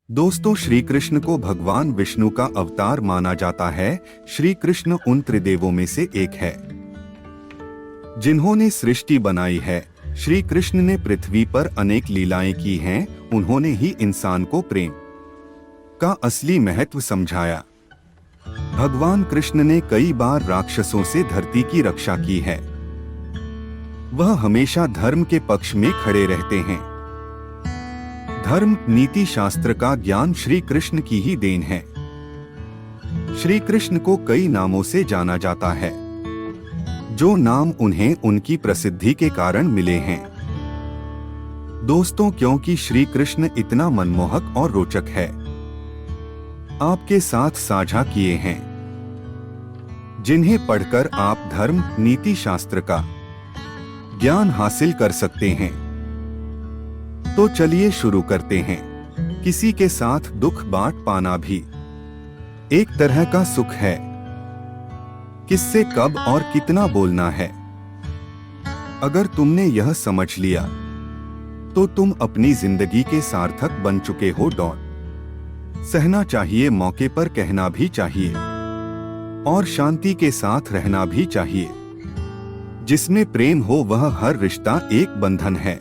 दोस्तों, श्री कृष्ण को भगवान विष्णु का अवतार माना जाता है। श्री कृष्ण उन त्रिदेवों में से एक है जिन्होंने सृष्टि बनाई है। श्री कृष्ण ने पृथ्वी पर अनेक लीलाएं की हैं। उन्होंने ही इंसान को प्रेम का असली महत्व समझाया। भगवान कृष्ण ने कई बार राक्षसों से धरती की रक्षा की है। वह हमेशा धर्म के पक्ष में खड़े रहते हैं। धर्म नीति शास्त्र का ज्ञान श्री कृष्ण की ही देन है। श्री कृष्ण को कई नामों से जाना जाता है, जो नाम उन्हें उनकी प्रसिद्धि के कारण मिले हैं। दोस्तों, क्योंकि श्री कृष्ण इतना मनमोहक और रोचक है, आपके साथ साझा किए हैं, जिन्हें पढ़कर आप धर्म नीति शास्त्र का ज्ञान हासिल कर सकते हैं। तो चलिए शुरू करते हैं। किसी के साथ दुख बांट पाना भी एक तरह का सुख है। किससे कब और कितना बोलना है, अगर तुमने यह समझ लिया तो तुम अपनी जिंदगी के सार्थक बन चुके हो। सहना चाहिए, मौके पर कहना भी चाहिए और शांति के साथ रहना भी चाहिए। जिसमें प्रेम हो वह हर रिश्ता एक बंधन है,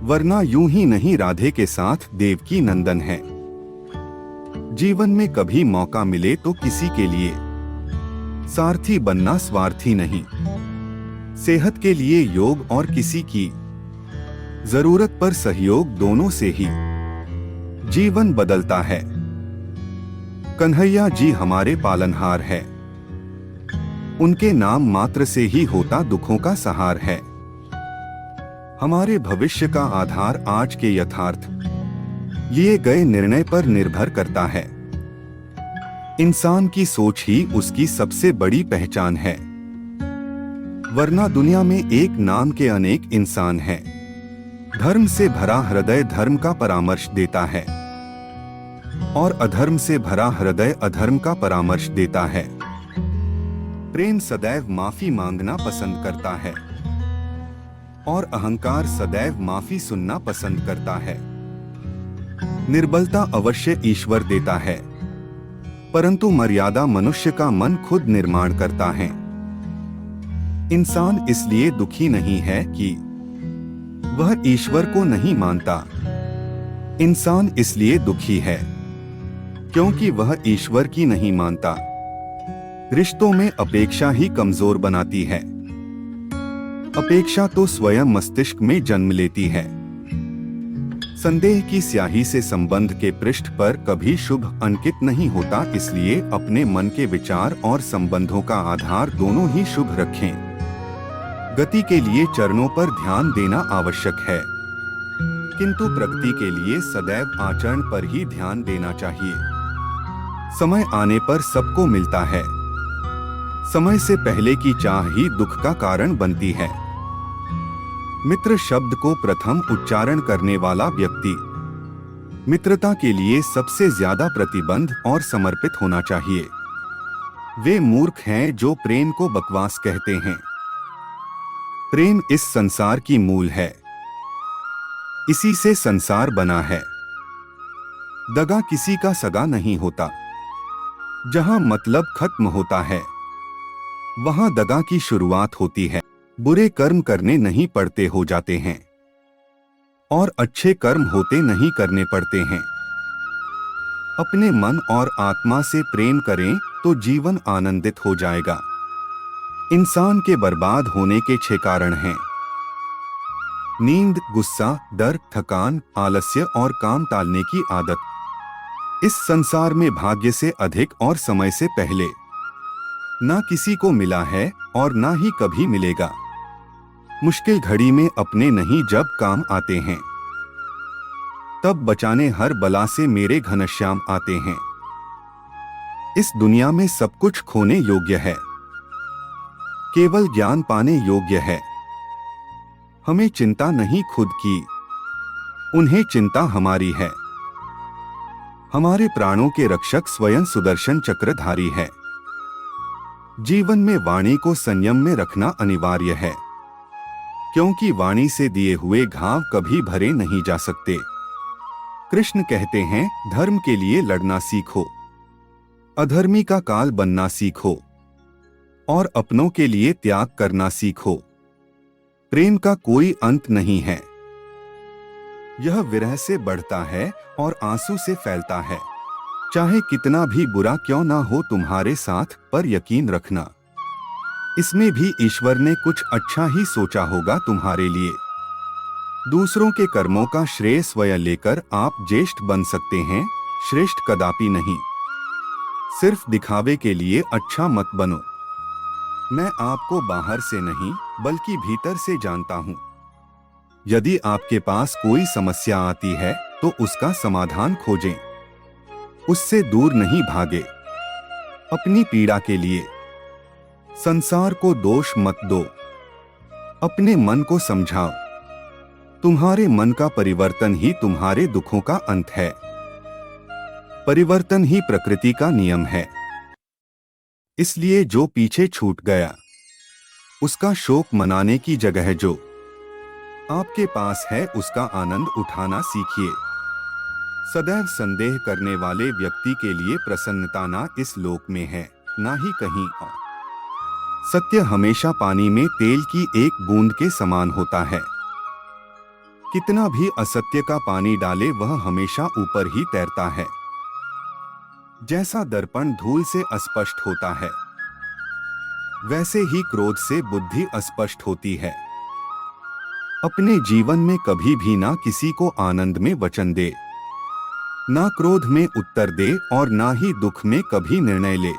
वरना यूं ही नहीं राधे के साथ देवकी नंदन है। जीवन में कभी मौका मिले तो किसी के लिए सारथी बनना स्वार्थी नहीं। सेहत के लिए योग और किसी की जरूरत पर सहयोग, दोनों से ही जीवन बदलता है। कन्हैया जी हमारे पालनहार है, उनके नाम मात्र से ही होता दुखों का सहार है। हमारे भविष्य का आधार आज के यथार्थ लिए गए निर्णय पर निर्भर करता है। इंसान की सोच ही उसकी सबसे बड़ी पहचान है, वरना दुनिया में एक नाम के अनेक इंसान हैं। धर्म से भरा हृदय धर्म का परामर्श देता है और अधर्म से भरा हृदय अधर्म का परामर्श देता है। प्रेम सदैव माफी मांगना पसंद करता है और अहंकार सदैव माफी सुनना पसंद करता है। निर्बलता अवश्य ईश्वर देता है, परंतु मर्यादा मनुष्य का मन खुद निर्माण करता है। इंसान इसलिए दुखी नहीं है कि वह ईश्वर को नहीं मानता। इंसान इसलिए दुखी है क्योंकि वह ईश्वर की नहीं मानता। रिश्तों में अपेक्षा ही कमजोर बनाती है। अपेक्षा तो स्वयं मस्तिष्क में जन्म लेती है। संदेह की स्याही से संबंध के पृष्ठ पर कभी शुभ अंकित नहीं होता, इसलिए अपने मन के विचार और संबंधों का आधार दोनों ही शुभ रखें। गति के लिए चरणों पर ध्यान देना आवश्यक है, किंतु प्रगति के लिए सदैव आचरण पर ही ध्यान देना चाहिए। समय आने पर सबको मिलता है। समय से पहले की चाह ही दुख का कारण बनती है। मित्र शब्द को प्रथम उच्चारण करने वाला व्यक्ति मित्रता के लिए सबसे ज्यादा प्रतिबद्ध और समर्पित होना चाहिए। वे मूर्ख हैं जो प्रेम को बकवास कहते हैं। प्रेम इस संसार की मूल है, इसी से संसार बना है। दगा किसी का सगा नहीं होता। जहां मतलब खत्म होता है, वहां दगा की शुरुआत होती है। बुरे कर्म करने नहीं पड़ते हो जाते हैं और अच्छे कर्म होते नहीं करने पड़ते हैं। अपने मन और आत्मा से प्रेम करें तो जीवन आनंदित हो जाएगा। इंसान के बर्बाद होने के 6 कारण हैं: नींद, गुस्सा, डर, थकान, आलस्य और काम टालने की आदत। इस संसार में भाग्य से अधिक और समय से पहले ना किसी को मिला है और ना ही कभी मिलेगा। मुश्किल घड़ी में अपने नहीं जब काम आते हैं, तब बचाने हर बला से मेरे घनश्याम आते हैं। इस दुनिया में सब कुछ खोने योग्य है, केवल ज्ञान पाने योग्य है। हमें चिंता नहीं खुद की, उन्हें चिंता हमारी है। हमारे प्राणों के रक्षक स्वयं सुदर्शन चक्रधारी है। जीवन में वाणी को संयम में रखना अनिवार्य है, क्योंकि वाणी से दिए हुए घाव कभी भरे नहीं जा सकते। कृष्ण कहते हैं, धर्म के लिए लड़ना सीखो, अधर्मी का काल बनना सीखो और अपनों के लिए त्याग करना सीखो। प्रेम का कोई अंत नहीं है। यह विरह से बढ़ता है और आंसू से फैलता है। चाहे कितना भी बुरा क्यों ना हो तुम्हारे साथ, पर यकीन रखना इसमें भी ईश्वर ने कुछ अच्छा ही सोचा होगा तुम्हारे लिए। दूसरों के कर्मों का श्रेय स्वयं लेकर आप ज्येष्ठ बन सकते हैं, श्रेष्ठ कदापि नहीं। सिर्फ दिखावे के लिए अच्छा मत बनो। मैं आपको बाहर से नहीं बल्कि भीतर से जानता हूँ। यदि आपके पास कोई समस्या आती है तो उसका समाधान खोजें, उससे दूर नहीं भागे। अपनी पीड़ा के लिए संसार को दोष मत दो, अपने मन को समझाओ। तुम्हारे मन का परिवर्तन ही तुम्हारे दुखों का अंत है। परिवर्तन ही प्रकृति का नियम है। इसलिए जो पीछे छूट गया उसका शोक मनाने की जगह जो आपके पास है उसका आनंद उठाना सीखिए। सदैव संदेह करने वाले व्यक्ति के लिए प्रसन्नता ना इस लोक में है, ना ही कहीं और। सत्य हमेशा पानी में तेल की एक बूंद के समान होता है। कितना भी असत्य का पानी डाले वह हमेशा ऊपर ही तैरता है। जैसा दर्पण धूल से अस्पष्ट होता है, वैसे ही क्रोध से बुद्धि अस्पष्ट होती है। अपने जीवन में कभी भी ना किसी को आनंद में वचन दे, ना क्रोध में उत्तर दे और ना ही दुख में कभी निर्णय ले।